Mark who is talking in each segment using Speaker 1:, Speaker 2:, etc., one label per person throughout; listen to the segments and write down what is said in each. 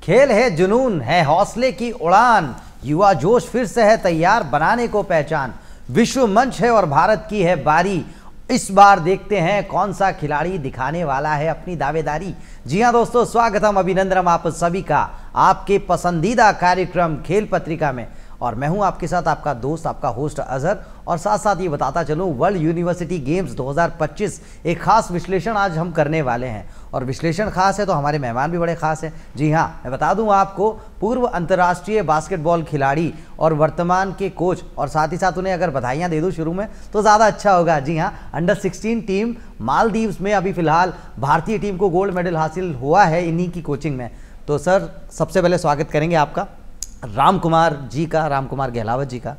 Speaker 1: खेल है जुनून, है हौसले की उड़ान, युवा जोश फिर से है तैयार बनाने को पहचान। विश्व मंच है और भारत की है बारी, इस बार देखते हैं कौन सा खिलाड़ी दिखाने वाला है अपनी दावेदारी। जी हां दोस्तों, स्वागतम अभिनंदनम आप सभी का आपके पसंदीदा कार्यक्रम खेल पत्रिका में। और मैं हूं आपके साथ आपका दोस्त, आपका होस्ट अजहर। और साथ साथ ये बताता चलूं, वर्ल्ड यूनिवर्सिटी गेम्स 2025 एक खास विश्लेषण आज हम करने वाले हैं। और विश्लेषण खास है तो हमारे मेहमान भी बड़े खास हैं। जी हाँ, मैं बता दूं आपको, पूर्व अंतर्राष्ट्रीय बास्केटबॉल खिलाड़ी और वर्तमान के कोच, और साथ ही साथ उन्हें अगर बधाइयाँ दे दूँ शुरू में तो ज़्यादा अच्छा होगा। जी हाँ, अंडर 16 टीम मालदीव्स में अभी फिलहाल भारतीय टीम को गोल्ड मेडल हासिल हुआ है इन्हीं की कोचिंग में। तो सर, सबसे पहले स्वागत करेंगे आपका राम कुमार जी का, राम कुमार गहलावत जी का।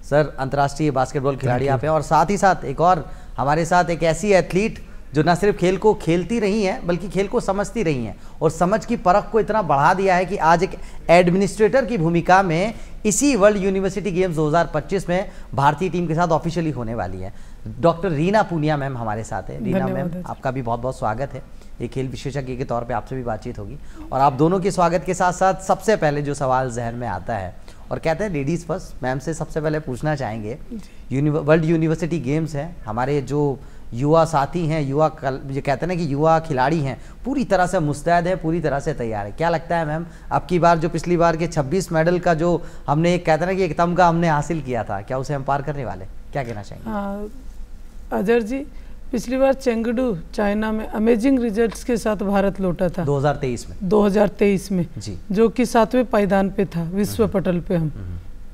Speaker 1: सर, अंतर्राष्ट्रीय बास्केटबॉल खिलाड़ी आप हैं और साथ ही साथ एक और हमारे साथ एक ऐसी एथलीट जो न सिर्फ खेल को खेलती रही हैं बल्कि खेल को समझती रही हैं और समझ की परख को इतना बढ़ा दिया है कि आज एक एडमिनिस्ट्रेटर की भूमिका में इसी वर्ल्ड यूनिवर्सिटी गेम्स 2025 में भारतीय टीम के साथ ऑफिशियली होने वाली है। डॉक्टर रीना पूनिया मैम हमारे साथ है। रीना मैम, आपका भी बहुत बहुत स्वागत है। एक खेल विशेषज्ञ के तौर पे आपसे भी बातचीत होगी। और आप दोनों के स्वागत के साथ साथ सबसे पहले जो सवाल जहन में आता है, और कहते हैं लेडीज़ फर्स्ट, मैम से सबसे पहले पूछना चाहेंगे, वर्ल्ड यूनिवर्सिटी गेम्स हैं, हमारे जो युवा साथी हैं, जो कहते हैं ना कि युवा खिलाड़ी हैं, पूरी तरह से मुस्तैद है, पूरी तरह से तैयार है। क्या लगता है मैम, अब की बार जो पिछली बार के 26 मेडल का जो हमने एक कहते हैं ना कि एक तमगा हमने हासिल किया था, क्या उसे हम पार करने वाले, क्या कहना चाहेंगे?
Speaker 2: अजहर जी, पिछली बार चेंगडू चाइना में अमेजिंग रिजल्ट्स के साथ भारत लौटा था 2023 में
Speaker 1: जी,
Speaker 2: जो कि 7वें पायदान पे था विश्व पटल पे। हम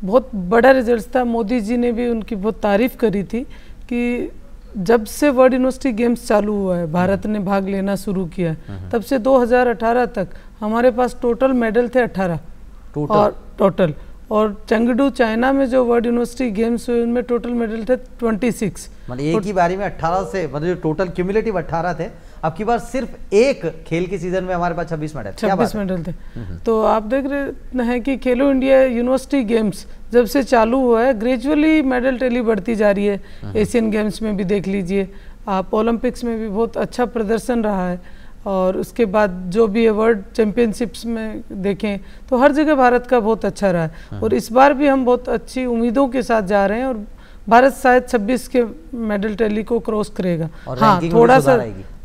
Speaker 2: बहुत बड़ा रिजल्ट था। मोदी जी ने भी उनकी बहुत तारीफ करी थी कि जब से वर्ल्ड यूनिवर्सिटी गेम्स चालू हुआ है, भारत ने भाग लेना शुरू किया, तब से 2018 तक हमारे पास टोटल मेडल थे 18 टोटल। और चेंगडू चाइना में जो वर्ल्ड यूनिवर्सिटी गेम्स हुए उनमें टोटल मेडल थे 26।
Speaker 1: मतलब एक ही बारी में 18 से, मतलब जो टोटल क्यूमुलेटिव 18 थे, अब की बार सिर्फ एक खेल के सीजन में हमारे पास 26 मेडल थे। तो आप देख रहे हैं कि खेलो इंडिया यूनिवर्सिटी गेम्स जब से चालू हुआ है, ग्रेजुअली मेडल टैली बढ़ती जा रही है। एशियन गेम्स में भी देख लीजिए आप, ओलंपिक्स में भी बहुत अच्छा प्रदर्शन रहा है। और उसके बाद जो भी है वर्ल्ड चैंपियनशिप्स में देखें तो हर जगह भारत का बहुत अच्छा रहा है। और इस बार भी हम बहुत अच्छी उम्मीदों के साथ जा रहे हैं और भारत शायद 26 के मेडल टैली को क्रॉस करेगा। हाँ, थोड़ा सा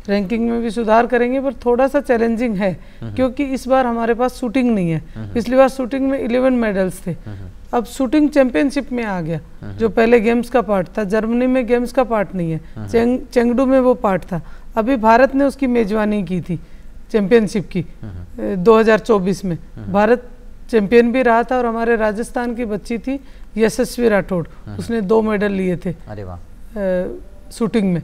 Speaker 1: रैंकिंग में भी सुधार करेंगे, पर थोड़ा सा चैलेंजिंग है क्योंकि इस बार हमारे पास शूटिंग नहीं है। पिछली बार शूटिंग में 11 मेडल्स थे, अब शूटिंग चैंपियनशिप में आ गया, जो पहले गेम्स का पार्ट था। जर्मनी में गेम्स का पार्ट नहीं है, चेंगडू में वो पार्ट था। अभी भारत ने उसकी मेजबानी की थी चैंपियनशिप की 2024 में। भारत चैंपियन भी रहा था और हमारे राजस्थान की बच्ची थी यशस्वी राठौड़, उसने 2 मेडल लिए थे। अरे वाह,
Speaker 2: शूटिंग में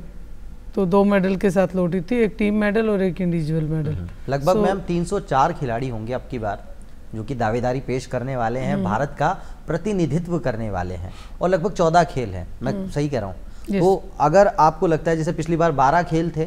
Speaker 2: तो 2 मेडल के साथ लौटी थी, एक टीम मेडल और एक इंडिविजुअल मेडल।
Speaker 1: लगभग मैम 304 खिलाड़ी होंगे अब की बार जो कि दावेदारी पेश करने वाले हैं, भारत का प्रतिनिधित्व करने वाले हैं, और लगभग 14 खेल हैं, मैं सही कह रहा हूँ? तो अगर आपको लगता है, जैसे पिछली बार 12 खेल थे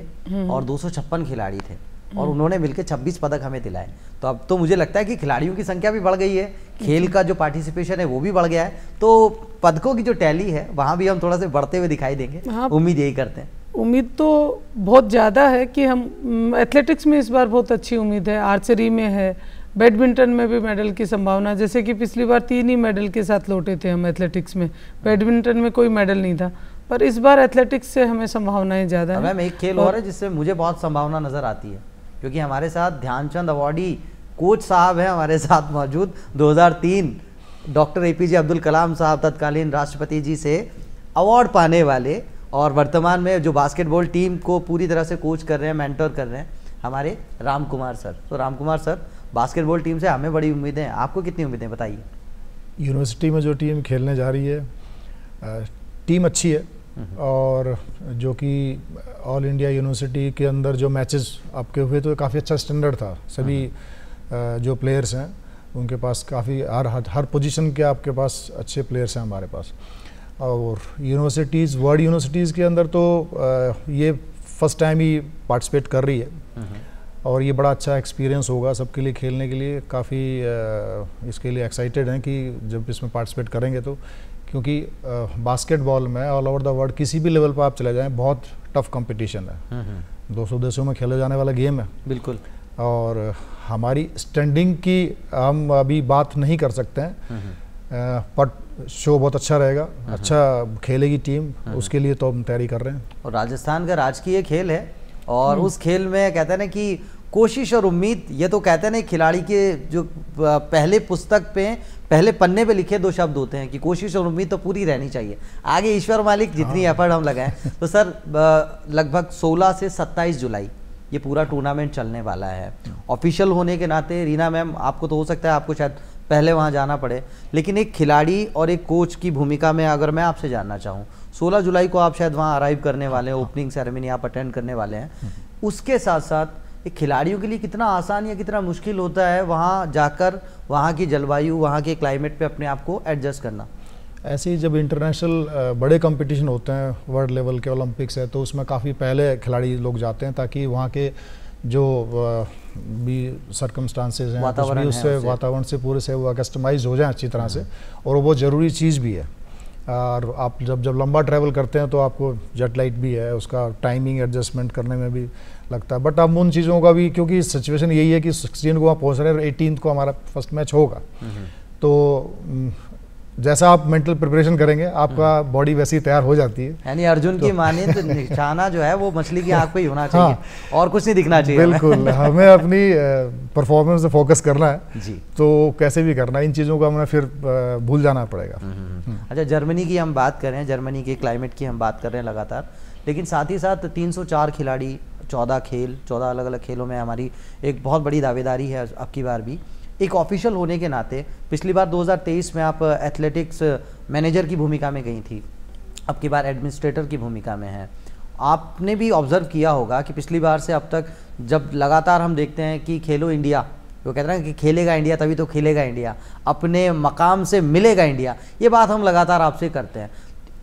Speaker 1: और 256 खिलाड़ी थे और उन्होंने मिलकर 26 पदक हमें दिलाए, तो अब तो मुझे लगता है कि खिलाड़ियों की संख्या भी बढ़ गई है, खेल का जो पार्टिसिपेशन है वो भी बढ़ गया है, तो पदकों की जो टैली है वहाँ भी हम थोड़ा से बढ़ते हुए दिखाई देंगे। उम्मीद यही करते हैं।
Speaker 2: उम्मीद तो बहुत ज़्यादा है कि हम एथलेटिक्स में इस बार बहुत अच्छी उम्मीद है, आर्चरी में है, बैडमिंटन में भी मेडल की संभावना। जैसे कि पिछली बार 3 ही मेडल के साथ लौटे थे हम एथलेटिक्स में, बैडमिंटन में कोई मेडल नहीं था, पर इस बार एथलेटिक्स से हमें संभावनाएं ज़्यादा है।
Speaker 1: मैम, एक खेल और है जिससे मुझे बहुत संभावना नज़र आती है, क्योंकि हमारे साथ ध्यानचंद अवार्डी कोच साहब हैं हमारे साथ मौजूद। 2003 डॉक्टर APJ अब्दुल कलाम साहब तत्कालीन राष्ट्रपति जी से अवार्ड पाने वाले, और वर्तमान में जो बास्केटबॉल टीम को पूरी तरह से कोच कर रहे हैं, मेंटर कर रहे हैं, हमारे राम कुमार सर। तो Ram Kumar sir, basketball team से हमें बड़ी उम्मीदें हैं, आपको कितनी उम्मीदें, बताइए?
Speaker 3: यूनिवर्सिटी में जो टीम खेलने जा रही है, टीम अच्छी है, और जो कि ऑल इंडिया यूनिवर्सिटी के अंदर जो मैचेस आपके हुए तो काफ़ी अच्छा स्टैंडर्ड था। सभी जो प्लेयर्स हैं उनके पास काफ़ी हर पोजीशन के आपके पास अच्छे प्लेयर्स हैं हमारे पास। और यूनिवर्सिटीज़, वर्ल्ड यूनिवर्सिटीज़ के अंदर तो ये फर्स्ट टाइम ही पार्टिसिपेट कर रही है, और ये बड़ा अच्छा एक्सपीरियंस होगा सबके लिए खेलने के लिए। काफ़ी इसके लिए एक्साइटेड हैं कि जब इसमें पार्टिसिपेट करेंगे तो, क्योंकि बास्केटबॉल में ऑल ओवर द वर्ल्ड किसी भी लेवल पर आप चले जाएं बहुत टफ कंपटीशन है। 200 देशों में खेले जाने वाला गेम है।
Speaker 1: बिल्कुल।
Speaker 3: और हमारी स्टैंडिंग की हम अभी बात नहीं कर सकते हैं, पर शो बहुत अच्छा रहेगा, अच्छा खेलेगी टीम, उसके लिए तो हम तैयारी कर रहे हैं।
Speaker 1: और राजस्थान का राजकीय खेल है और उस खेल में कहते हैं ना कि कोशिश और उम्मीद, ये तो कहते हैं ना खिलाड़ी के जो पहले पुस्तक पे पहले पन्ने पे लिखे 2 शब्द होते हैं कि कोशिश और उम्मीद तो पूरी रहनी चाहिए, आगे ईश्वर मालिक जितनी एफर्ट हम लगाएं। तो सर लगभग 16 से 27 जुलाई ये पूरा टूर्नामेंट चलने वाला है। ऑफिशियल होने के नाते रीना मैम, आपको तो हो सकता है आपको शायद पहले वहाँ जाना पड़े, लेकिन एक खिलाड़ी और एक कोच की भूमिका में अगर मैं आपसे जानना चाहूँ, 16 जुलाई को आप शायद वहाँ अराइव करने वाले हैं, ओपनिंग सेरेमनी आप अटेंड करने वाले हैं, उसके साथ साथ एक खिलाड़ियों के लिए कितना आसान या कितना मुश्किल होता है वहाँ जाकर वहाँ की जलवायु, वहाँ के क्लाइमेट पे अपने आप को एडजस्ट करना?
Speaker 3: ऐसे ही जब इंटरनेशनल बड़े कंपटीशन होते हैं, वर्ल्ड लेवल के ओलंपिक्स है, तो उसमें काफ़ी पहले खिलाड़ी लोग जाते हैं ताकि वहाँ के जो भी सर्कमस्टांसेस हैं उससे वातावरण से पूरे से वो कस्टमाइज हो जाए अच्छी तरह से, और वो बहुत ज़रूरी चीज़ भी है। और आप जब लंबा ट्रैवल करते हैं तो आपको जेट लाइट भी है, उसका टाइमिंग एडजस्टमेंट करने में भी लगता है, बट अब उन चीज़ों का भी, क्योंकि सिचुएशन यही है कि 16 को वहाँ पहुँच रहे हैं, 18 को हमारा फर्स्ट मैच होगा, तो जैसा आप मेंटल प्रिपरेशन करेंगे आपका बॉडी वैसी तैयार हो जाती है।
Speaker 1: यानी अर्जुन की माने तो निशाना जो है वो मछली की आंख पे ही होना चाहिए, और कुछ नहीं दिखना चाहिए।
Speaker 3: बिल्कुल, हमें अपनी परफॉर्मेंस पे फोकस करना है
Speaker 1: जी,
Speaker 3: तो कैसे भी करना है, इन चीज़ों को हमें फिर भूल जाना पड़ेगा।
Speaker 1: अच्छा, जर्मनी की हम बात कर रहे हैं, जर्मनी के क्लाइमेट की हम बात कर रहे हैं लगातार, लेकिन साथ ही साथ 304 खिलाड़ी, 14 खेल, 14 अलग अलग खेलों में हमारी एक बहुत बड़ी दावेदारी है अब की बार भी। एक ऑफिशियल होने के नाते पिछली बार 2023 में आप एथलेटिक्स मैनेजर की भूमिका में गई थी, अब की बार एडमिनिस्ट्रेटर की भूमिका में है। आपने भी ऑब्जर्व किया होगा कि पिछली बार से अब तक जब लगातार हम देखते हैं कि खेलो इंडिया, वो कहते हैं कि खेलेगा इंडिया तभी तो खेलेगा इंडिया, अपने मकाम से मिलेगा इंडिया, ये बात हम लगातार आपसे करते हैं।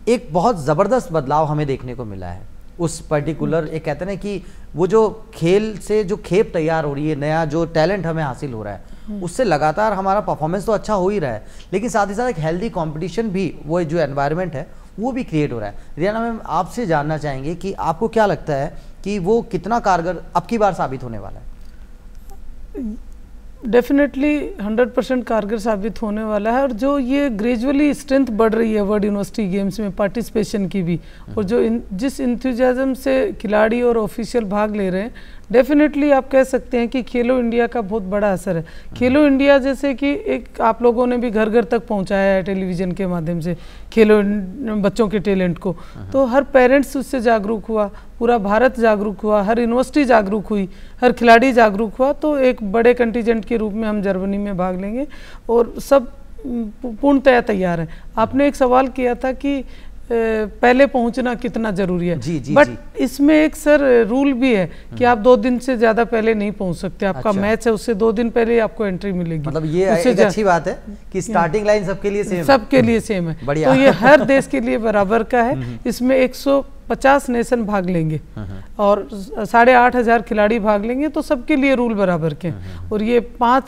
Speaker 1: एक बहुत ज़बरदस्त बदलाव हमें देखने को मिला है उस पर्टिकुलर, एक कहते हैं कि वो जो खेल से जो खेप तैयार हो रही है, नया जो टैलेंट हमें हासिल हो रहा है, उससे लगातार हमारा परफॉर्मेंस तो अच्छा हो ही रहा है, लेकिन साथ ही साथ एक हेल्दी कंपटीशन भी, वो जो एनवायरनमेंट है वो भी क्रिएट हो रहा है। रियाना मैम, आपसे जानना चाहेंगे कि आपको क्या लगता है कि वो कितना कारगर अब की बार साबित होने वाला है?
Speaker 2: डेफिनेटली 100% कारगर साबित होने वाला है, और जो ये ग्रेजुअली स्ट्रेंथ बढ़ रही है वर्ल्ड यूनिवर्सिटी गेम्स में पार्टिसिपेशन की भी, और जो जिस इंथुजियाज्म से खिलाड़ी और ऑफिशियल भाग ले रहे हैं, डेफिनेटली आप कह सकते हैं कि खेलो इंडिया का बहुत बड़ा असर है। खेलो इंडिया जैसे कि एक आप लोगों ने भी घर घर तक पहुंचाया है टेलीविज़न के माध्यम से खेलो बच्चों के टैलेंट को, तो हर पेरेंट्स उससे जागरूक हुआ, पूरा भारत जागरूक हुआ, हर यूनिवर्सिटी जागरूक हुई, हर खिलाड़ी जागरूक हुआ, तो एक बड़े कंटीजेंट के रूप में हम जर्मनी में भाग लेंगे और सब पूर्णतया तैयार हैं। आपने एक सवाल किया था कि पहले पहुंचना कितना जरूरी है, बट इसमें एक सर रूल भी है कि आप 2 दिन से ज्यादा पहले नहीं पहुंच सकते। आपका अच्छा। मैच है, उससे 2 दिन पहले आपको एंट्री मिलेगी।
Speaker 1: मतलब ये एक अच्छी बात है कि स्टार्टिंग लाइन सबके लिए सेम है,
Speaker 2: सबके लिए सेम है, तो ये हर देश के लिए बराबर का है। इसमें 150 नेशन भाग लेंगे और 8,500 खिलाड़ी भाग लेंगे, तो सबके लिए रूल बराबर के। और ये 5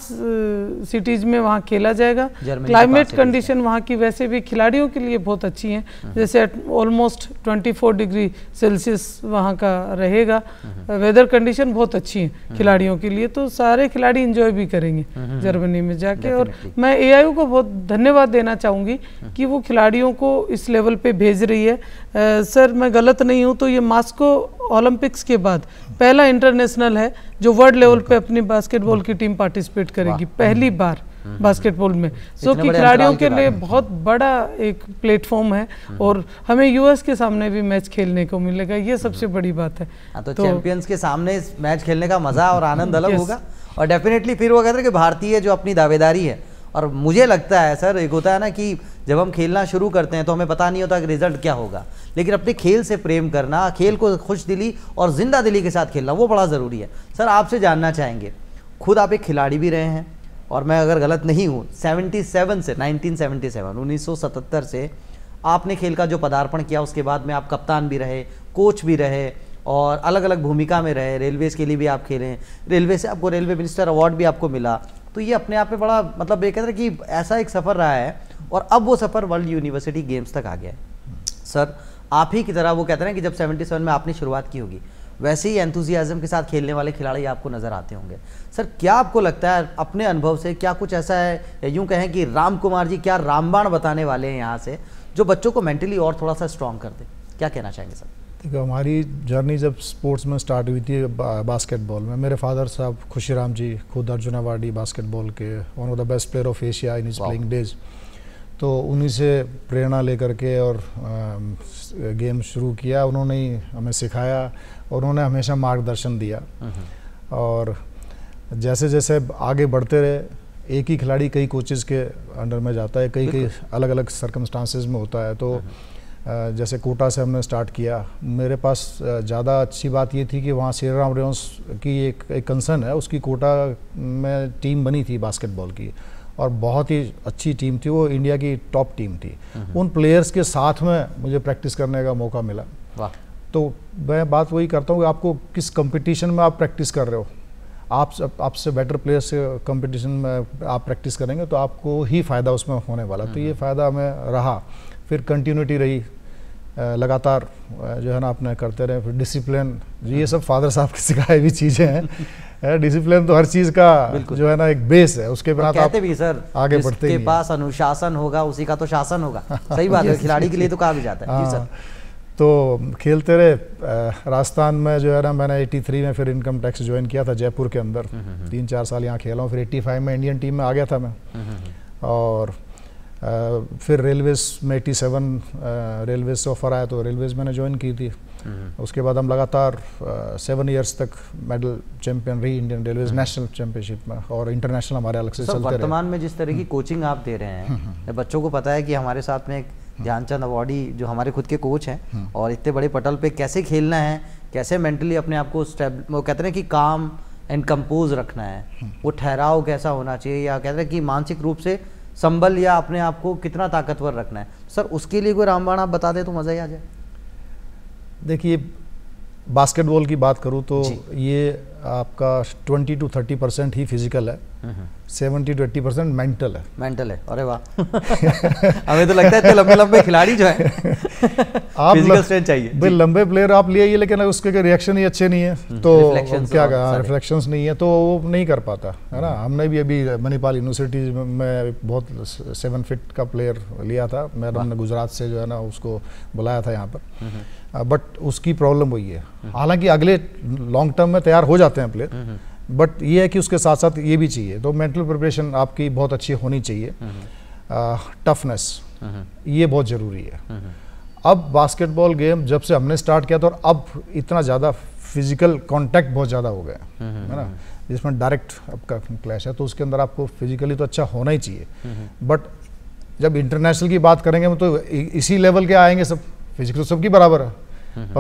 Speaker 2: सिटीज में वहाँ खेला जाएगा। क्लाइमेट कंडीशन वहाँ की वैसे भी खिलाड़ियों के लिए बहुत अच्छी हैं, जैसे ऑलमोस्ट 24 डिग्री सेल्सियस वहाँ का रहेगा। वेदर कंडीशन बहुत अच्छी है खिलाड़ियों के लिए, तो सारे खिलाड़ी इंजॉय भी करेंगे जर्मनी में जाके। और मैं AIU को बहुत धन्यवाद देना चाहूँगी कि वो खिलाड़ियों को इस लेवल पे भेज रही है। सर मैं गलत नहीं हूँ तो ये मास्को ओलंपिक्स के बाद पहला इंटरनेशनल है जो वर्ल्ड लेवल पे अपनी बास्केटबॉल की टीम पार्टिसिपेट करेगी, पहली बार बास्केटबॉल में, जो कि खिलाड़ियों के लिए बहुत बड़ा एक प्लेटफॉर्म है। और हमें US के सामने भी मैच खेलने को मिलेगा, ये सबसे बड़ी बात है।
Speaker 1: तो चैंपियंस के सामने मैच खेलने का मजा और आनंद अलग होगा। और डेफिनेटली फिर वो कहते हैं कि भारतीय जो अपनी दावेदारी है, और मुझे लगता है सर, एक होता है ना कि जब हम खेलना शुरू करते हैं तो हमें पता नहीं होता कि रिजल्ट क्या होगा, लेकिन अपने खेल से प्रेम करना, खेल को खुश दिली और जिंदा दिली के साथ खेलना, वो बड़ा ज़रूरी है। सर आपसे जानना चाहेंगे, खुद आप एक खिलाड़ी भी रहे हैं, और मैं अगर गलत नहीं हूँ 1977 से आपने खेल का जो पदार्पण किया, उसके बाद में आप कप्तान भी रहे, कोच भी रहे और अलग अलग भूमिका में रहे। रेलवेज़ के लिए भी आप खेले, रेलवे से आपको रेलवे मिनिस्टर अवार्ड भी आपको मिला, तो ये अपने आप में बड़ा मतलब ये कहते हैं कि ऐसा एक सफ़र रहा है, और अब वो सफ़र वर्ल्ड यूनिवर्सिटी गेम्स तक आ गया है। सर आप ही की तरह वो कहते हैं कि जब 77 में आपने शुरुआत की होगी, वैसे ही एंथुजियाज्म के साथ खेलने वाले खिलाड़ी आपको नजर आते होंगे। सर क्या आपको लगता है अपने अनुभव से, क्या कुछ ऐसा है या यूं कहें कि राम कुमार जी क्या रामबाण बताने वाले हैं यहाँ से जो बच्चों को मेंटली और थोड़ा सा स्ट्रॉन्ग कर दे? क्या कहना चाहेंगे सर?
Speaker 3: देखो, हमारी जर्नी जब स्पोर्ट्स में स्टार्ट हुई थी बास्केटबॉल में, मेरे फादर साहब खुशीराम जी खुद अर्जुन अवार्डी बास्केटबॉल के, one of the best player of Asia in his playing days. तो उन्हीं से प्रेरणा लेकर के और गेम शुरू किया, उन्होंने ही हमें सिखाया और उन्होंने हमेशा मार्गदर्शन दिया। और जैसे जैसे आगे बढ़ते रहे, एक ही खिलाड़ी कई कोचेस के अंडर में जाता है, कई अलग अलग सर्कमस्टांसेस में होता है। तो जैसे कोटा से हमने स्टार्ट किया, मेरे पास ज़्यादा अच्छी बात ये थी कि वहाँ श्री राम रेवंस की एक कंसर्न है, उसकी कोटा में टीम बनी थी बास्केटबॉल की और बहुत ही अच्छी टीम थी, वो इंडिया की टॉप टीम थी। उन प्लेयर्स के साथ में मुझे प्रैक्टिस करने का मौका मिला।
Speaker 1: वाह।
Speaker 3: तो मैं बात वही करता हूँ कि आपको किस कंपटीशन में आप प्रैक्टिस कर रहे हो, आपसे बेटर प्लेयर्स से कंपटीशन में आप प्रैक्टिस करेंगे तो आपको ही फ़ायदा उसमें होने वाला। तो ये फ़ायदा हमें रहा, फिर कंटिन्यूटी रही, लगातार जो है ना अपने करते रहे। फिर डिसिप्लिन, ये सब फादर साहब की सिखाई हुई चीज़ें हैं। डिसिप्लिन तो हर चीज़ का जो है ना एक बेस है, उसके बिना आप
Speaker 1: भी सर
Speaker 3: आगे बढ़ते ही
Speaker 1: नहीं। पास अनुशासन होगा उसी का तो शासन होगा। सही बात है, खिलाड़ी के लिए तो कहा भी जाता है। जी सर।
Speaker 3: तो खेलते रहे, राजस्थान में जो है ना मैंने 83 में फिर इनकम टैक्स ज्वाइन किया था जयपुर के अंदर, 3-4 साल यहाँ खेला हूँ। फिर 85 में इंडियन टीम में आ गया था मैं। और फिर रेलवेज़ में 87 रेलवेज़ से ऑफर आया तो रेलवेज़ मैंने ज्वाइन की थी। उसके बाद हम लगातार 7 इयर्स तक मेडल चैंपियन रही इंडियन रेलवेज़ नेशनल चैंपियनशिप में, और इंटरनेशनल हमारे अलग से चलते रहे।
Speaker 1: वर्तमान में जिस तरह की कोचिंग आप दे रहे हैं, बच्चों को पता है कि हमारे साथ में एक ध्यानचंद अवार्डी जो हमारे खुद के कोच हैं, और इतने बड़े पटल पे कैसे खेलना है, कैसे मेंटली अपने आप को वो कहते हैं कि काम एंड कंपोज रखना है, वो ठहराव कैसा होना चाहिए, या कहते हैं कि मानसिक रूप से संबल या अपने आप को कितना ताकतवर रखना है। सर उसके लिए कोई रामबाण आप बता दें तो मज़ा ही आ जाए।
Speaker 3: देखिए, बास्केटबॉल की बात करूँ तो ये आपका 20 to 30% ही फिजिकल है, 70 to 80% मेंटल है। अरे वाह।
Speaker 1: हमें तो लगता है इतने लंबे लंबे खिलाड़ी जो है आप फिजिकल स्ट्रेंथ चाहिए।
Speaker 3: भाई लंबे प्लेयर आप लिए ही, लेकिन उसके रिएक्शन ही अच्छे नहीं है तो क्या कहा, रिफ्लेक्शंस नहीं है तो वो नहीं कर पाता है ना। हमने भी अभी मणिपाल यूनिवर्सिटी में बहुत 7 फीट का प्लेयर लिया था, मैडम ने गुजरात से जो है ना उसको बुलाया था यहाँ पर, बट उसकी प्रॉब्लम वही है। हालांकि अगले लॉन्ग टर्म में तैयार हो जाते हैं प्लेयर, बट ये है कि उसके साथ साथ ये भी चाहिए, तो मेंटल प्रिपरेशन आपकी बहुत अच्छी होनी चाहिए। टफनेस ये बहुत ज़रूरी है। अब बास्केटबॉल गेम जब से हमने स्टार्ट किया तो अब इतना ज़्यादा फिजिकल कांटेक्ट बहुत ज़्यादा हो गया है ना, जिसमें डायरेक्ट आपका क्लैश है, तो उसके अंदर आपको फिजिकली तो अच्छा होना ही चाहिए। बट जब इंटरनेशनल की बात करेंगे तो इसी लेवल के आएंगे सब, फिजिकल तो सबकी बराबर है,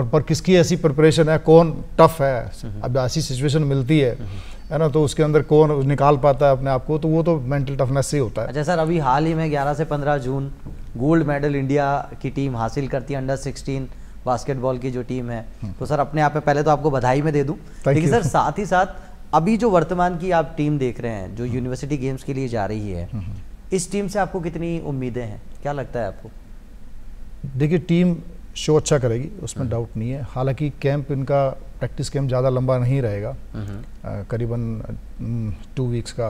Speaker 3: पर किसकी ऐसी प्रिपरेशन है, कौन टफ है, अब ऐसी सिचुएशन मिलती है ना, तो उसके अंदर कौन निकाल पाता है अपने आप को, तो वो तो मेंटल टफनेस से ही होता है।
Speaker 1: अच्छा सर, अभी हाल ही में 11 से 15 जून गोल्ड मेडल इंडिया की टीम हासिल करती है, अंडर 16 बास्केटबॉल की जो टीम है, तो सर अपने आप में पहले तो आपको बधाई में दे दूं, लेकिन सर साथ ही साथ अभी जो वर्तमान की आप टीम देख रहे हैं जो यूनिवर्सिटी गेम्स के लिए जा रही है, इस टीम से आपको कितनी उम्मीदें हैं, क्या लगता है आपको?
Speaker 3: देखिए, टीम शो अच्छा करेगी, उसमें डाउट नहीं है। हालांकि कैंप इनका प्रैक्टिस कैंप ज़्यादा लंबा नहीं रहेगा, करीबन 2 वीक्स का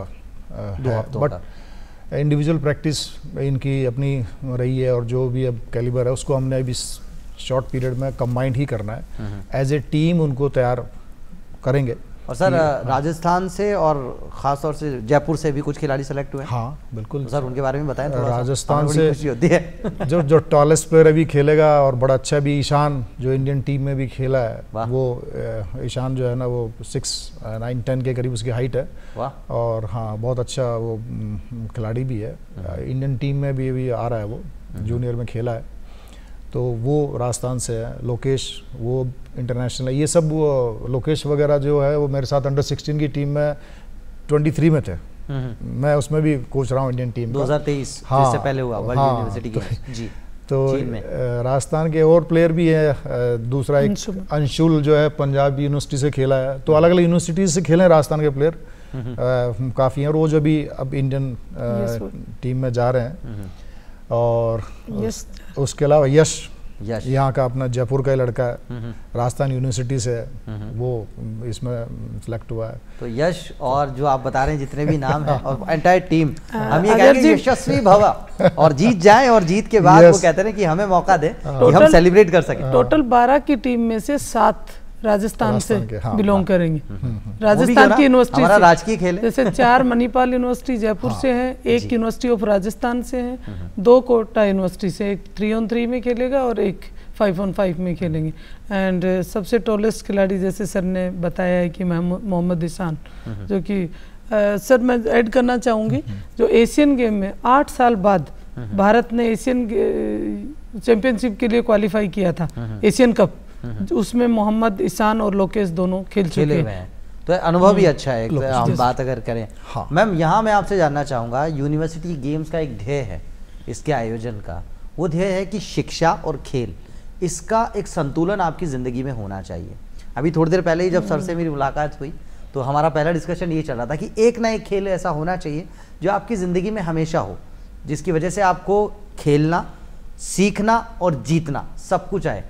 Speaker 3: है, बट इंडिविजुअल प्रैक्टिस इनकी अपनी रही है, और जो भी अब कैलिबर है उसको हमने अभी शॉर्ट पीरियड में कंबाइंड ही करना है। एज ए टीम उनको तैयार करेंगे।
Speaker 1: और सर राजस्थान से और ख़ास तौर से जयपुर से भी कुछ खिलाड़ी सेलेक्ट हुए हैं?
Speaker 3: हाँ बिल्कुल।
Speaker 1: तो सर उनके बारे में बताएं थोड़ा।
Speaker 3: राजस्थान से
Speaker 1: खुशी होती है।
Speaker 3: जो टॉलेस्ट प्लेयर अभी खेलेगा और बड़ा अच्छा भी, ईशान जो इंडियन टीम में भी खेला है, वो ईशान जो है ना वो 6'9'10" के करीब उसकी हाइट है।
Speaker 1: वाह। और
Speaker 3: हाँ बहुत अच्छा वो खिलाड़ी भी है, इंडियन टीम में भी अभी आ रहा है, वो जूनियर में खेला है, तो वो राजस्थान से है। लोकेश वो इंटरनेशनल है। ये सब वो लोकेश वगैरह जो है वो मेरे साथ अंडर 16 की टीम में 23 में थे, मैं उसमें भी कोच रहा हूँ इंडियन टीम
Speaker 1: 2023 जिससे पहले हुआ वर्ल्ड यूनिवर्सिटी गेम्स। जी।
Speaker 3: तो राजस्थान के और प्लेयर भी है, दूसरा एक अंशुल जो है पंजाब यूनिवर्सिटी से खेला है, तो अलग अलग यूनिवर्सिटीज से खेले हैं राजस्थान के प्लेयर काफ़ी हैं, रोज अभी अब इंडियन टीम में जा रहे हैं। और उसके अलावा यश
Speaker 1: यश।
Speaker 3: यहाँ का अपना जयपुर का ही लड़का है, राजस्थान यूनिवर्सिटी से है, वो इसमें सिलेक्ट हुआ है।
Speaker 1: तो यश और जो आप बता रहे हैं जितने भी नाम हैं और एंटायर टीम, हम ये
Speaker 2: अगर
Speaker 1: कहेंगे
Speaker 2: जी-
Speaker 1: यशस्वी भव और जीत जाएं, और जीत के बाद वो कहते हैं कि हमें मौका दें कि हम
Speaker 2: टोटल-
Speaker 1: सेलिब्रेट कर सकें।
Speaker 2: टोटल 12 की टीम में से 7 राजस्थान से
Speaker 3: राजस्थान के, हाँ,
Speaker 2: बिलोंग करेंगे।
Speaker 1: वो भी जो
Speaker 2: राजस्थान
Speaker 1: ना,
Speaker 2: की यूनिवर्सिटी
Speaker 1: हमारा
Speaker 2: से,
Speaker 1: राजकीय खेल है।
Speaker 2: जैसे 4 मणिपाल यूनिवर्सिटी जयपुर से हैं, एक यूनिवर्सिटी ऑफ राजस्थान से हैं, 2 कोटा यूनिवर्सिटी से, एक 3-on-3 में खेलेगा और एक 5-on-5 में खेलेंगे। एंड सबसे टॉलेस्ट खिलाड़ी जैसे सर ने बताया है कि मोहम्मद ईशान, जो कि सर मैं ऐड करना चाहूँगी, जो एशियन गेम में 8 साल बाद भारत ने एशियन चैंपियनशिप के लिए क्वालिफाई किया था, एशियन कप, उसमें मोहम्मद ईशान और लोकेश दोनों खेल चुके
Speaker 1: खेले हुए
Speaker 2: हैं।
Speaker 1: हैं, तो अनुभव भी अच्छा है। हम बात अगर करें,
Speaker 3: हाँ।
Speaker 1: मैम यहाँ मैं आपसे जानना चाहूँगा, यूनिवर्सिटी गेम्स का एक ध्येय है इसके आयोजन का, वो ध्येय है कि शिक्षा और खेल, इसका एक संतुलन आपकी ज़िंदगी में होना चाहिए। अभी थोड़ी देर पहले ही जब सर से मेरी मुलाकात हुई तो हमारा पहला डिस्कशन ये चल रहा था कि एक ना एक खेल ऐसा होना चाहिए जो आपकी ज़िंदगी में हमेशा हो, जिसकी वजह से आपको खेलना, सीखना और जीतना सब कुछ आए।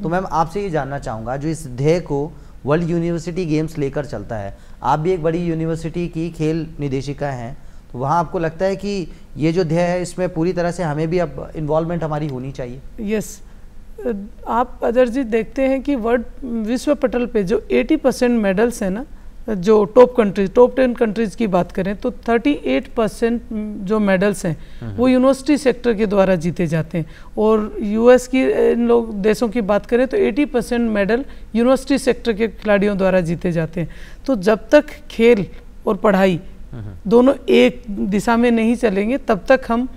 Speaker 1: तो मैम आपसे ये जानना चाहूँगा, जो इस ध्येय को वर्ल्ड यूनिवर्सिटी गेम्स लेकर चलता है, आप भी एक बड़ी यूनिवर्सिटी की खेल निदेशिका हैं, तो वहाँ आपको लगता है कि ये जो ध्येय है इसमें पूरी तरह से हमें भी अब इन्वॉल्वमेंट हमारी होनी चाहिए?
Speaker 2: यस, आप अजर जी देखते हैं कि विश्व पटल पे जो 80% मेडल्स हैं ना, जो टॉप 10 कंट्रीज की बात करें तो 38% जो मेडल्स हैं वो यूनिवर्सिटी सेक्टर के द्वारा जीते जाते हैं, और यूएस की इन लोग देशों की बात करें तो 80% मेडल यूनिवर्सिटी सेक्टर के खिलाड़ियों द्वारा जीते जाते हैं। तो जब तक खेल और पढ़ाई दोनों एक दिशा में नहीं चलेंगे तब तक हम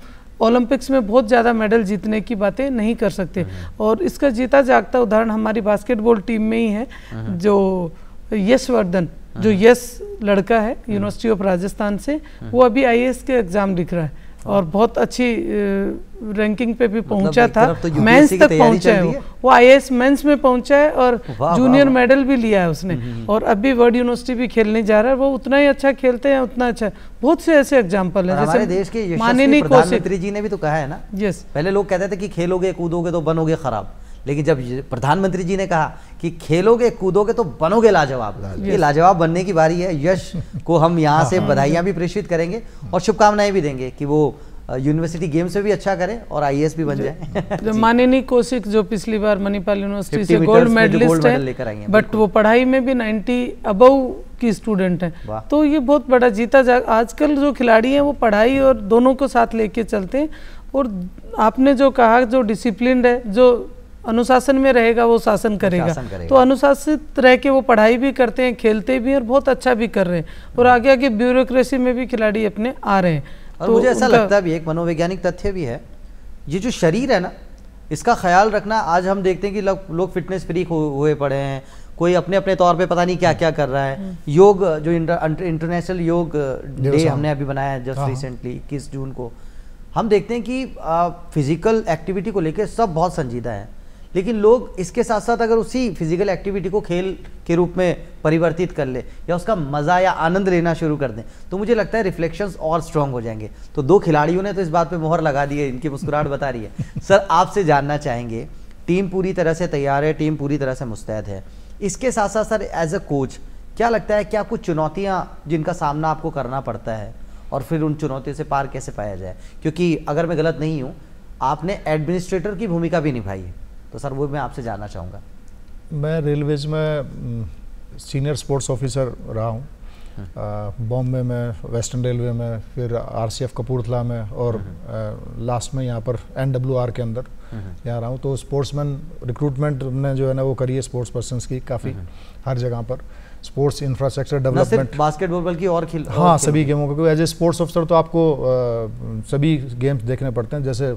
Speaker 2: ओलंपिक्स में बहुत ज़्यादा मेडल जीतने की बातें नहीं कर सकते। और इसका जीता जागता उदाहरण हमारी बास्केटबॉल टीम में ही है, जो यशवर्धन, जो यश लड़का है यूनिवर्सिटी ऑफ राजस्थान से, वो अभी आईएएस के एग्जाम लिख रहा है और बहुत अच्छी रैंकिंग पे भी पहुंचा था, मेंस तक पहुंचा है, वो आईएएस मेंस में पहुंचा है और जूनियर मेडल भी लिया है उसने, और अभी वर्ल्ड यूनिवर्सिटी भी खेलने जा रहा है। वो उतना ही अच्छा खेलते हैं, उतना अच्छा। बहुत से ऐसे एग्जाम्पल हैं,
Speaker 1: हमारे देश के
Speaker 2: माननीय
Speaker 1: प्रधानमंत्री जी ने भी तो कहा है ना,
Speaker 2: यस,
Speaker 1: पहले लोग कहते थे कि खेलोगे कूदोगे तो बनोगे खराब, लेकिन जब प्रधानमंत्री जी ने कहा कि खेलोगे कूदोगे तो बनोगे लाजवाब, ये लाजवाब बनने की बारी है। यश को हम यहाँ से बधाइयाँ भी प्रेषित करेंगे और शुभकामनाएं भी देंगे कि वो यूनिवर्सिटी गेम्स में भी अच्छा करें और आईएएस भी बन जाए।
Speaker 2: जो माननीय कौशिक, जो पिछली बार मणिपाल यूनिवर्सिटी से गोल्ड मेडलिस्ट है, बट वो पढ़ाई में भी 90 अबव की स्टूडेंट है, तो ये बहुत बड़ा जीता जा। आजकल जो खिलाड़ी हैं वो पढ़ाई और दोनों को साथ लेके चलते हैं, और आपने जो कहा, जो डिसिप्लिन है, जो अनुशासन में रहेगा वो शासन करेगा, तो अनुशासित रह के वो पढ़ाई भी करते हैं, खेलते भी हैं और बहुत अच्छा भी कर रहे हैं, और आगे आगे ब्यूरोक्रेसी में भी खिलाड़ी अपने आ रहे हैं।
Speaker 1: और मुझे ऐसा लगता है भी, एक मनोवैज्ञानिक तथ्य भी है, ये जो शरीर है ना, इसका ख्याल रखना। आज हम देखते हैं कि लोग फिटनेस फ्रीक हुए पड़े हैं, कोई अपने अपने तौर पे पता नहीं क्या क्या कर रहा है। योग, जो इंटरनेशनल योग डे हमने अभी बनाया है जस्ट रिसेंटली 21 जून को, हम देखते हैं कि फिजिकल एक्टिविटी को लेकर सब बहुत संजीदा है, लेकिन लोग इसके साथ साथ अगर उसी फिजिकल एक्टिविटी को खेल के रूप में परिवर्तित कर ले या उसका मज़ा या आनंद लेना शुरू कर दें, तो मुझे लगता है रिफ्लेक्शंस और स्ट्रांग हो जाएंगे। तो दो खिलाड़ियों ने तो इस बात पे मोहर लगा दी है, इनकी मुस्कुराहट बता रही है। सर, आपसे जानना चाहेंगे, टीम पूरी तरह से तैयार है, टीम पूरी तरह से मुस्तैद है, इसके साथ साथ सर एज अ कोच क्या लगता है, क्या कुछ चुनौतियाँ जिनका सामना आपको करना पड़ता है और फिर उन चुनौतियों से पार कैसे पाया जाए? क्योंकि अगर मैं गलत नहीं हूँ, आपने एडमिनिस्ट्रेटर की भूमिका भी निभाई है, तो सर वो मैं आपसे जानना चाहूँगा।
Speaker 3: मैं रेलवेज में सीनियर स्पोर्ट्स ऑफिसर रहा हूँ, बॉम्बे में, वेस्टर्न रेलवे में, फिर आरसीएफ कपूरथला में, और लास्ट में यहाँ पर एनडब्ल्यूआर के अंदर यहाँ रहा हूँ। तो स्पोर्ट्समैन रिक्रूटमेंट ने जो है ना वो करी है स्पोर्ट्स पर्सन्स की काफ़ी हर जगह पर। स्पोर्ट्स इंफ्रास्ट्रक्चर डेवलपमेंट,
Speaker 1: बास्केटबॉल बल्कि और खेल,
Speaker 3: हाँ, सभी गेमों को। एज ए स्पोर्ट्स ऑफिसर तो आपको सभी गेम्स देखने पड़ते हैं, जैसे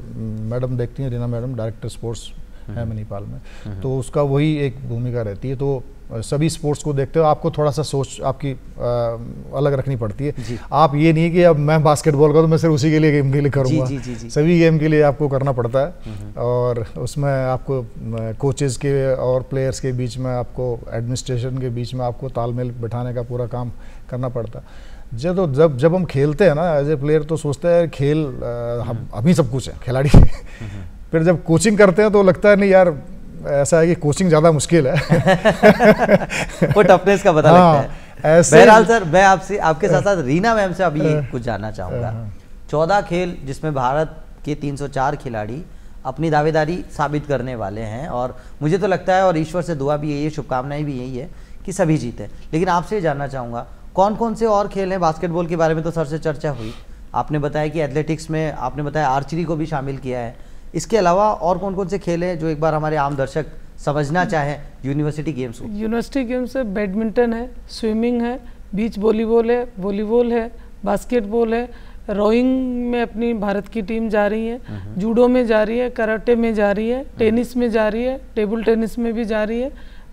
Speaker 3: मैडम देखती हैं, रीना मैडम डायरेक्टर स्पोर्ट्स है मणिपाल में, तो उसका वही एक भूमिका रहती है। तो सभी स्पोर्ट्स को देखते हो, आपको थोड़ा सा सोच आपकी अलग रखनी पड़ती है। आप ये नहीं कि अब मैं बास्केटबॉल का तो मैं सिर्फ उसी के लिए गेम के लिए करूँगा, सभी गेम के लिए आपको करना पड़ता है, और उसमें आपको कोचेज़ के और प्लेयर्स के बीच में, आपको एडमिनिस्ट्रेशन के बीच में आपको तालमेल बिठाने का पूरा काम करना पड़ता है। जब हम खेलते हैं ना एज ए प्लेयर, तो सोचते हैं खेल हम ही सब कुछ है, खिलाड़ी फिर जब कोचिंग करते हैं तो लगता है नहीं यार, ऐसा है कि कोचिंग ज़्यादा मुश्किल है।
Speaker 1: वो टफनेस का पता लगता है।
Speaker 3: ऐसे
Speaker 1: बहरहाल सर, मैं आपसे आपके साथ साथ रीना मैम से अभी कुछ जानना चाहूँगा। 14 खेल जिसमें भारत के 304 खिलाड़ी अपनी दावेदारी साबित करने वाले हैं, और मुझे तो लगता है, और ईश्वर से दुआ भी यही है, शुभकामनाएं भी यही है कि सभी जीते। लेकिन आपसे जानना चाहूँगा कौन कौन से और खेल हैं? बास्केटबॉल के बारे में तो सर से चर्चा हुई, आपने बताया कि एथलेटिक्स में आपने बताया आर्चरी को भी शामिल किया है। इसके अलावा और कौन कौन से खेल हैं जो एक बार हमारे आम दर्शक समझना चाहें यूनिवर्सिटी गेम्स को?
Speaker 2: यूनिवर्सिटी गेम्स है, बैडमिंटन है, स्विमिंग है, बीच वॉलीबॉल है, बास्केटबॉल है, रोइंग में अपनी भारत की टीम जा रही है, जूडो में जा रही है, कराटे में जा रही है, टेनिस में जा रही है, टेबल टेनिस में भी जा रही है,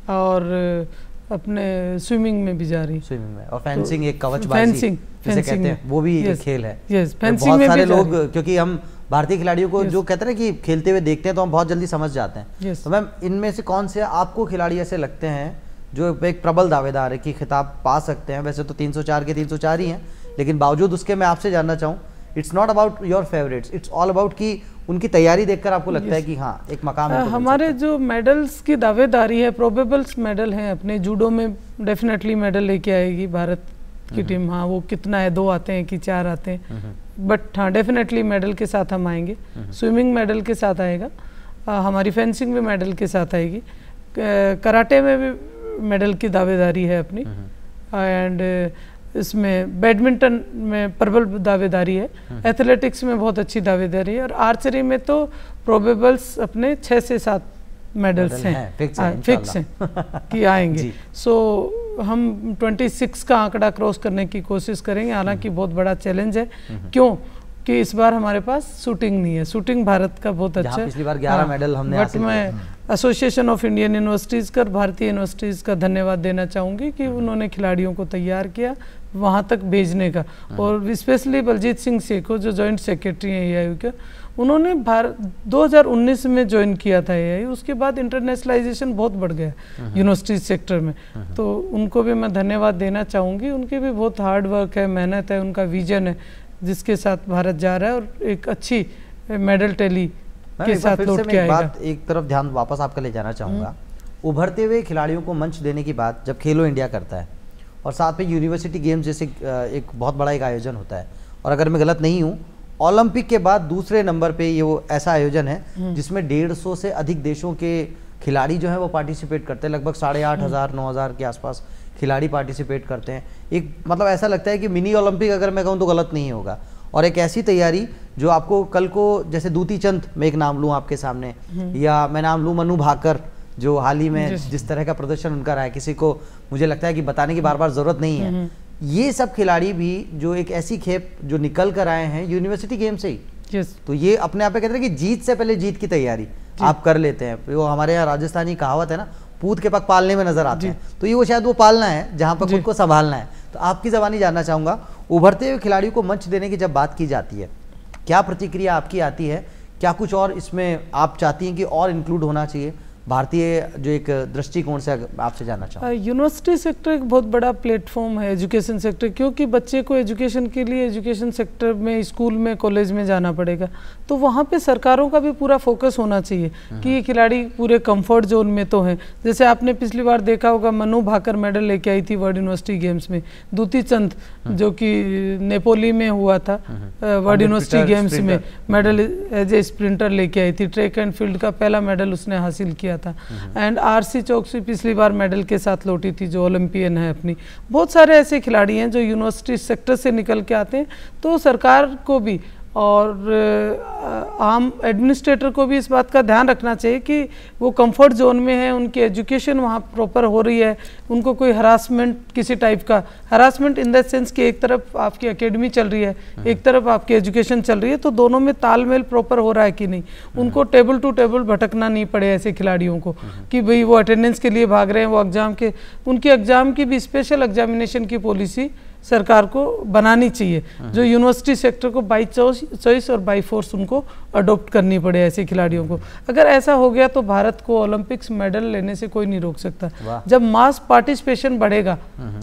Speaker 2: और अपने स्विमिंग में भी जा रही है।
Speaker 1: स्विमिंग में, और फेंसिंग एक कवचबाजी जिसे कहते हैं, वो भी एक खेल है।
Speaker 2: यस, फेंसिंग
Speaker 1: बहुत
Speaker 2: में
Speaker 1: सारे
Speaker 2: भी
Speaker 1: लोग, क्योंकि हम भारतीय खिलाड़ियों को जो कहते हैं ना कि खेलते हुए देखते हैं तो हम बहुत जल्दी समझ जाते हैं। तो मैम, इनमें से कौन से आपको खिलाड़ी ऐसे लगते हैं जो एक प्रबल दावेदार है कि खिताब पा सकते हैं? वैसे तो 304 के 304 ही हैं, लेकिन बावजूद उसके मैं आपसे जानना चाहूँ, it's not about your favourites, it's all about कि उनकी तैयारी देखकर आपको लगता है कि हाँ एक मकाम है।
Speaker 2: हमारे जो मेडल्स की दावेदारी है, प्रोबेबल्स मेडल हैं अपने। जूडो में डेफिनेटली मेडल लेके आएगी भारत की टीम। हाँ, वो कितना है, 2 आते हैं कि 4 आते हैं, बट हाँ डेफिनेटली मेडल के साथ हम आएंगे। स्विमिंग मेडल के साथ आएगा, हमारी फेंसिंग भी मेडल के साथ आएगी, कराटे में भी मेडल की दावेदारी है अपनी, एंड इसमें बैडमिंटन में प्रबल दावेदारी है, एथलेटिक्स में बहुत अच्छी दावेदारी है, और आर्चरी में तो प्रोबेबल्स अपने 6 से 7 मेडल्स हैं, फिक्स हैं कि आएंगे। सो हम 26 का आंकड़ा क्रॉस करने की कोशिश करेंगे, हालांकि बहुत बड़ा चैलेंज है। क्यों कि इस बार हमारे पास शूटिंग नहीं है। शूटिंग भारत का बहुत अच्छा है,
Speaker 1: पिछली बार 11 मेडल हमने
Speaker 2: बट मैं एसोसिएशन ऑफ इंडियन यूनिवर्सिटीज़ का, भारतीय यूनिवर्सिटीज़ का धन्यवाद देना चाहूँगी कि उन्होंने खिलाड़ियों को तैयार किया वहाँ तक भेजने का, और स्पेशली बलजीत सिंह सेखो जो जॉइंट सेक्रेटरी हैं AIU के, उन्होंने 2019 में ज्वाइन किया था AIU। उसके बाद इंटरनेशनलाइजेशन बहुत बढ़ गया यूनिवर्सिटी सेक्टर में, तो उनको भी मैं धन्यवाद देना चाहूँगी। उनकी भी बहुत हार्ड वर्क है, मेहनत है, उनका विजन है जिसके साथ भारत जा रहा है, और एक अच्छी मेडल टैली के साथ लौट के आएगा।
Speaker 1: एक तरफ ध्यान वापस आपका ले जाना चाहूँगा, उभरते हुए खिलाड़ियों को मंच देने की बात जब खेलो इंडिया करता है, और साथ में यूनिवर्सिटी गेम्स जैसे एक बहुत बड़ा एक आयोजन होता है, और अगर मैं गलत नहीं हूँ ओलंपिक के बाद दूसरे नंबर पे ये वो ऐसा आयोजन है जिसमें 150 से अधिक देशों के खिलाड़ी जो हैं वो पार्टिसिपेट करते हैं। लगभग 8,500 9,000 के आसपास खिलाड़ी पार्टिसिपेट करते हैं। एक मतलब ऐसा लगता है कि मिनी ओलंपिक अगर मैं कहूँ तो गलत नहीं होगा, और एक ऐसी तैयारी जो आपको कल को, जैसे दूती चंद मैं एक नाम लूँ आपके सामने, या मैं नाम लूँ मनु भाकर, जो हाल ही में जिस तरह का प्रदर्शन उनका रहा है, किसी को मुझे लगता है कि बताने की बार बार जरूरत नहीं है। ये सब खिलाड़ी भी जो एक ऐसी खेप जो निकल कर आए हैं यूनिवर्सिटी गेम से ही, तो ये अपने आप पे कहते हैं कि जीत से पहले जीत की तैयारी आप कर लेते हैं। वो हमारे यहाँ राजस्थानी कहावत है ना, पूत के पग पालने में नजर आते हैं, तो ये वो शायद वो पालना है जहाँ पर खुद को संभालना है। तो आपकी ज़बानी जानना चाहूँगा, उभरते हुए खिलाड़ियों को मंच देने की जब बात की जाती है, क्या प्रतिक्रिया आपकी आती है? क्या कुछ और इसमें आप चाहती हैं कि और इंक्लूड होना चाहिए? भारतीय जो एक दृष्टिकोण से आपसे जानना चाहूँ।
Speaker 2: यूनिवर्सिटी सेक्टर एक बहुत बड़ा प्लेटफॉर्म है एजुकेशन सेक्टर, क्योंकि बच्चे को एजुकेशन के लिए एजुकेशन सेक्टर में, स्कूल में, कॉलेज में जाना पड़ेगा, तो वहाँ पे सरकारों का भी पूरा फोकस होना चाहिए कि ये खिलाड़ी पूरे कंफर्ट जोन में तो हैं। जैसे आपने पिछली बार देखा होगा, मनु भाकर मेडल लेके आई थी वर्ल्ड यूनिवर्सिटी गेम्स में, दूती चंद जो कि नेपोली में हुआ था वर्ल्ड यूनिवर्सिटी गेम्स में मेडल एज ए स्प्रिंटर लेके आई थी, ट्रैक एंड फील्ड का पहला मेडल उसने हासिल किया था। एंड आरसी चौकसी पिछली बार मेडल के साथ लौटी थी, जो ओलंपियन है अपनी। बहुत सारे ऐसे खिलाड़ी हैं जो यूनिवर्सिटी सेक्टर से निकल के आते हैं, तो सरकार को भी और आम एडमिनिस्ट्रेटर को भी इस बात का ध्यान रखना चाहिए कि वो कंफर्ट जोन में है, उनकी एजुकेशन वहाँ प्रॉपर हो रही है, उनको कोई हरासमेंट, किसी टाइप का हरासमेंट इन द सेंस कि एक तरफ आपकी एकेडमी चल रही है, एक तरफ आपकी एजुकेशन चल रही है, तो दोनों में तालमेल प्रॉपर हो रहा है कि नहीं। उनको टेबल टू टेबल भटकना नहीं पड़े ऐसे खिलाड़ियों को कि भाई वो अटेंडेंस के लिए भाग रहे हैं, वो एग्जाम के, उनकी एग्जाम की भी स्पेशल एग्जामिनेशन की पॉलिसी सरकार को बनानी चाहिए, जो यूनिवर्सिटी सेक्टर को बाई चॉइस और बाई फोर्स उनको अडॉप्ट करनी पड़े ऐसे खिलाड़ियों को। अगर ऐसा हो गया तो भारत को ओलंपिक्स मेडल लेने से कोई नहीं रोक सकता। जब मास पार्टिसिपेशन बढ़ेगा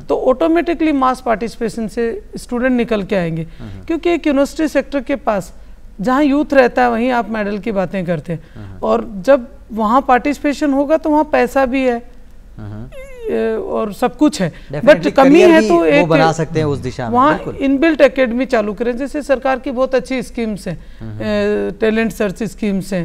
Speaker 2: तो ऑटोमेटिकली मास पार्टिसिपेशन से स्टूडेंट निकल के आएंगे, क्योंकि एक यूनिवर्सिटी सेक्टर के पास जहाँ यूथ रहता है वहीं आप मेडल की बातें करते हैं, और जब वहाँ पार्टिसिपेशन होगा तो वहाँ पैसा भी है और सब कुछ है, बट कमी है तो एक
Speaker 1: बना सकते हैं उस दिशा में।
Speaker 2: वहाँ इनबिल्ट एकेडमी चालू करें, जैसे सरकार की बहुत अच्छी स्कीम्स हैं, टैलेंट सर्च स्कीम्स हैं,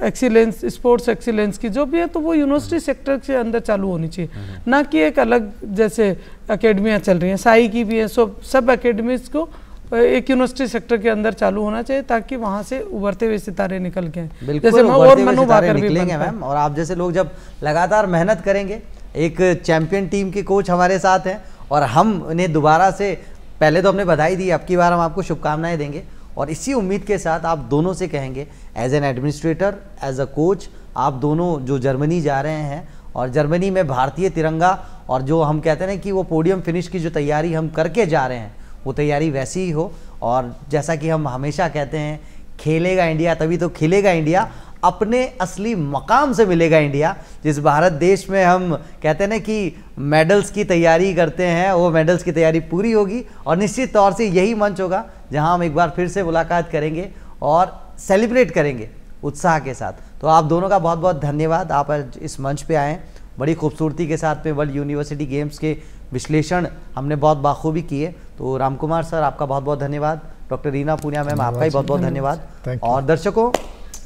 Speaker 2: एक्सीलेंस स्पोर्ट्स एक्सीलेंस की जो भी है, तो वो यूनिवर्सिटी सेक्टर के अंदर चालू होनी चाहिए, ना कि एक अलग जैसे एकेडमियाँ चल रही हैं, साई की भी है, सब एकेडमीज को एक यूनिवर्सिटी सेक्टर के अंदर चालू होना चाहिए, ताकि वहाँ से उभरते हुए सितारे निकल के आएं। जैसे और मनु भाकर भी
Speaker 1: निकलेंगे मैम, और आप जैसे लोग जब लगातार मेहनत करेंगे, एक चैंपियन टीम के कोच हमारे साथ हैं, और हम उन्हें दोबारा से, पहले तो हमने बधाई दी, अब की बार हम आपको शुभकामनाएं देंगे, और इसी उम्मीद के साथ आप दोनों से कहेंगे as an administrator, as a coach, आप दोनों जो जर्मनी जा रहे हैं, और जर्मनी में भारतीय तिरंगा और जो हम कहते हैं कि वो पोडियम फिनिश की जो तैयारी हम करके जा रहे हैं, वो तैयारी वैसी ही हो, और जैसा कि हम हमेशा कहते हैं, खेलेगा इंडिया तभी तो खिलेगा इंडिया, अपने असली मकाम से मिलेगा इंडिया। जिस भारत देश में हम कहते हैं ना कि मेडल्स की तैयारी करते हैं, वो मेडल्स की तैयारी पूरी होगी, और निश्चित तौर से यही मंच होगा जहां हम एक बार फिर से मुलाकात करेंगे और सेलिब्रेट करेंगे उत्साह के साथ। तो आप दोनों का बहुत बहुत धन्यवाद, आप आज इस मंच पे आए, बड़ी खूबसूरती के साथ में वर्ल्ड यूनिवर्सिटी गेम्स के विश्लेषण हमने बहुत बाखूबी किए। तो रामकुमार सर आपका बहुत बहुत धन्यवाद, डॉक्टर रीना पूनिया मैम आपका ही बहुत बहुत धन्यवाद। और दर्शकों,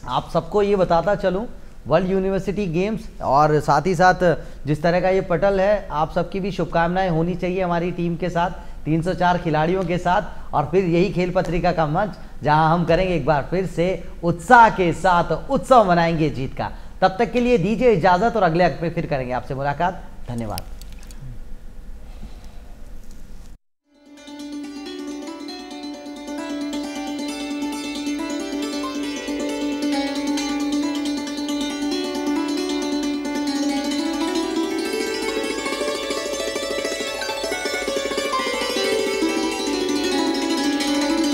Speaker 1: आप सबको ये बताता चलूँ, वर्ल्ड यूनिवर्सिटी गेम्स और साथ ही साथ जिस तरह का ये पटल है, आप सबकी भी शुभकामनाएं होनी चाहिए हमारी टीम के साथ, 304 खिलाड़ियों के साथ, और फिर यही खेल पत्रिका का मंच जहां हम करेंगे एक बार फिर से उत्साह के साथ उत्सव मनाएंगे जीत का। तब तक के लिए दीजिए इजाजत, और अगले अंक पे फिर करेंगे आपसे मुलाकात। धन्यवाद।